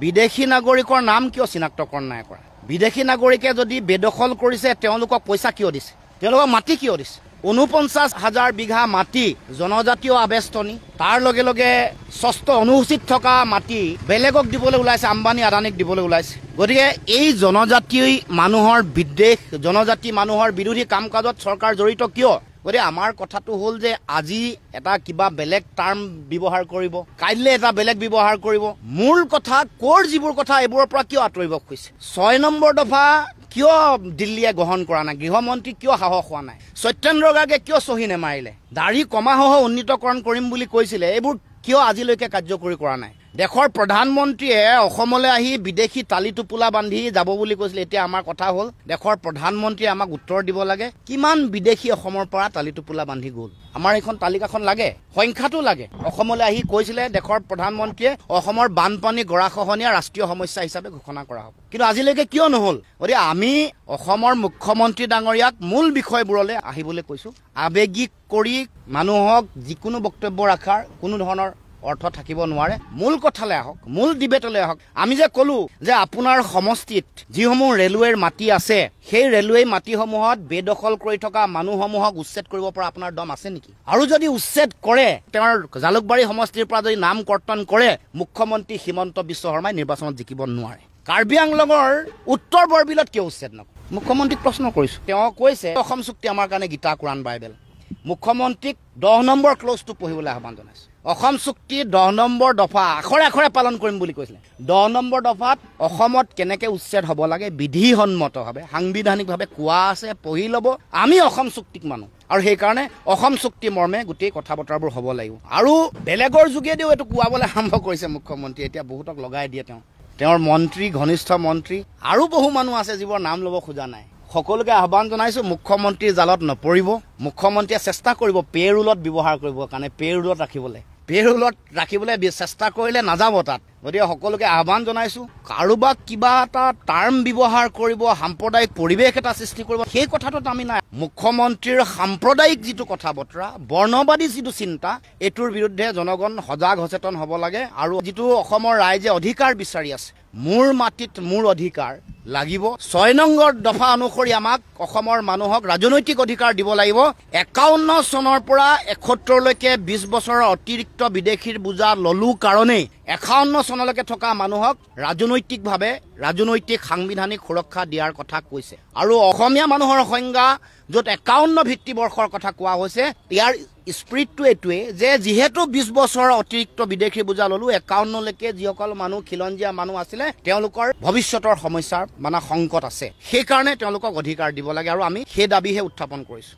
বিদেশী নাগৰিকৰ নাম কিয় চিনাক্তকৰণ নাই কৰা? বিদেশী নাগৰিকে যদি বেদখল কৰিছে তেওঁলোকক পইচা কিয় দিছে? তেওঁলোকক মাটি কিয় দিছে? ৪৯,০০০ বিঘা মাটি জনজাতীয় আবেষ্টনী, তাৰ লগে লগে ষষ্ঠ অনুসূচিত থকা মাটি বেলেগক দিবলৈ ওলাইছে, আম্বানী আদানীক দিবলৈ ওলাইছে। গতিকে এই জনজাতি মানুহৰ বিদ্বেষ, জনজাতি মানুহৰ বিৰোধী কাম কাজত চৰকাৰ জড়িত কিয়? গতিকে আমাৰ কথাটো হ'ল যে আজি এটা কিবা বেলেগ টাৰ্ম ব্যৱহাৰ কৰিব, কাইলৈ এটা বেলেগ ব্যৱহাৰ কৰিব। মূল কথা ক'ৰ যিবোৰ কথা এইবোৰৰ পৰা কিয় আঁতৰিব খুজিছে? ৬ নম্বৰ দফা কিয় দিল্লীয়ে গ্ৰহণ কৰা নাই? গৃহমন্ত্ৰী কিয় সাহস হোৱা নাই? সত্যেন্দ্ৰ গাৰ্গে কিয় চহী নেমাৰিলে? দাড়ি কমাসহ উন্নীতকৰণ কৰিম বুলি কৈছিলে, এইবোৰ কিয় আজিলৈকে কাৰ্যকৰী কৰা নাই? দেশৰ প্ৰধানমন্ত্ৰীয়ে অসমলৈ আহি বিদেশী তালি টোপোলা বান্ধি যাব বুলি কৈছিলে। এতিয়া আমাৰ কথা হ'ল দেশৰ প্ৰধানমন্ত্ৰীয়ে আমাক উত্তৰ দিব লাগে, কিমান বিদেশী অসমৰ পৰা তালি টোপোলা বান্ধি গ'ল। আমাৰ এইখন তালিকাখন লাগে, সংখ্যাটো লাগে। অসমলৈ আহি কৈছিলে দেশৰ প্ৰধানমন্ত্ৰীয়ে অসমৰ বানপানী গৰাখহনীয়া ৰাষ্ট্ৰীয় সমস্যা হিচাপে ঘোষণা কৰা হ'ব, কিন্তু আজিলৈকে কিয় নহ'ল? গতিকে আমি অসমৰ মুখ্যমন্ত্ৰী ডাঙৰীয়াক মূল বিষয়বোৰলৈ আহিবলৈ কৈছোঁ। আৱেগিক কৰি মানুহক যিকোনো বক্তব্য ৰখাৰ কোনো ধৰণৰ অৰ্থ থাকিব নোৱাৰে। মূল কথালৈ আহক, মূল ডিবেটলৈ আহক। আমি যে ক'লো যে আপোনাৰ সমষ্টিত যিসমূহ ৰেলৱেৰ মাটি আছে, সেই ৰেলৱে মাটিসমূহত বেদখল কৰি থকা মানুহসমূহক উচ্ছেদ কৰিব পৰা আপোনাৰ দম আছে নেকি? আৰু যদি উচ্ছেদ কৰে, তেওঁৰ জালুকবাৰী সমষ্টিৰ পৰা যদি নাম কৰ্তন কৰে, মুখ্যমন্ত্ৰী হিমন্ত বিশ্ব শৰ্মাই নিৰ্বাচনত জিকিব নোৱাৰে। কাৰ্বি আংলঙৰ উত্তৰ বৰবিলত কিয় উচ্ছেদ নকৰে? মুখ্যমন্ত্ৰীক প্ৰশ্ন কৰিছোঁ। তেওঁ কৈছে অসম চুক্তি আমাৰ কাৰণে গীতা কোৰাণ বাইবেল। মুখ্যমন্ত্ৰীক 10 নম্বৰ ক্লজটো পঢ়িবলৈ আহ্বান জনাইছোঁ। অসম চুক্তি 10 নম্বৰ দফা আখৰে আখৰে পালন কৰিম বুলি কৈছিলে। 10 নম্বৰ দফাত অসমত কেনেকৈ উচ্ছেদ হ'ব লাগে বিধিসন্মতভাৱে সাংবিধানিকভাৱে কোৱা আছে, পঢ়ি ল'ব। আমি অসম চুক্তিক মানো আৰু সেইকাৰণে অসম চুক্তি মৰ্মে গোটেই কথা বতৰাবোৰ হ'ব লাগিব। আৰু বেলেগৰ যোগেদিও এইটো কোৱাবলৈ আৰম্ভ কৰিছে মুখ্যমন্ত্ৰীয়ে। এতিয়া বহুতক লগাই দিয়ে তেওঁৰ মন্ত্ৰী, ঘনিষ্ঠ মন্ত্ৰী আৰু বহু মানুহ আছে যিবোৰ নাম ল'ব খোজা নাই। সকলোকে আহ্বান জনাইছোঁ, মুখ্যমন্ত্ৰীৰ জালত নপৰিব। মুখ্যমন্ত্ৰীয়ে চেষ্টা কৰিব পে' ৰুলত ব্যৱহাৰ কৰিবৰ কাৰণে, পে' ৰুলত ৰাখিবলৈ চেষ্টা কৰিলে নাযাব তাত। গতিকে সকলোকে আহ্বান জনাইছোঁ, কাৰোবাক কিবা এটা টাৰ্ম ব্যৱহাৰ কৰিব, সাম্প্ৰদায়িক পৰিৱেশ এটা সৃষ্টি কৰিব, সেই কথাটোত আমি নাই। মুখ্যমন্ত্ৰীৰ সাম্প্ৰদায়িক যিটো কথা বতৰা, বৰ্ণবাদী যিটো চিন্তা, এইটোৰ বিৰুদ্ধে জনগণ সজাগ সচেতন হ'ব লাগে। আৰু যিটো অসমৰ ৰাইজে অধিকাৰ বিচাৰি আছে, মোৰ মাটিত মোৰ অধিকাৰ লাগিব, 6 নম্বৰ দফা অনুসৰি আমাক অসমৰ মানুহক ৰাজনৈতিক অধিকাৰ দিব লাগিব। 51 চনৰ পৰা 71লৈকে 20 বছৰৰ অতিৰিক্ত বিদেশীৰ বোজা ললো কাৰণেই 51 চনলৈকে থকা মানুহক ৰাজনৈতিকভাৱে ৰাজনৈতিক সাংবিধানিক সুৰক্ষা দিয়াৰ কথা কৈছে। আৰু অসমীয়া মানুহৰ সংজ্ঞা য'ত 51 ভিত্তিবৰ্ষৰ কথা কোৱা হৈছে, ইয়াৰ স্পিৰিটটো এইটোৱে যে যিহেতু 20 বছৰৰ অতিৰিক্ত বিদেশী বোজা ললো, 51লৈকে যিসকল মানুহ খিলঞ্জীয়া মানুহ আছিলে তেওঁলোকৰ ভৱিষ্যতৰ সমস্যাৰ সংকট আছে, সেইকাৰণে তেওঁলোকক অধিকাৰ দিব লাগে। আৰু আমি সেই দাবীহে উত্থাপন কৰিছোঁ।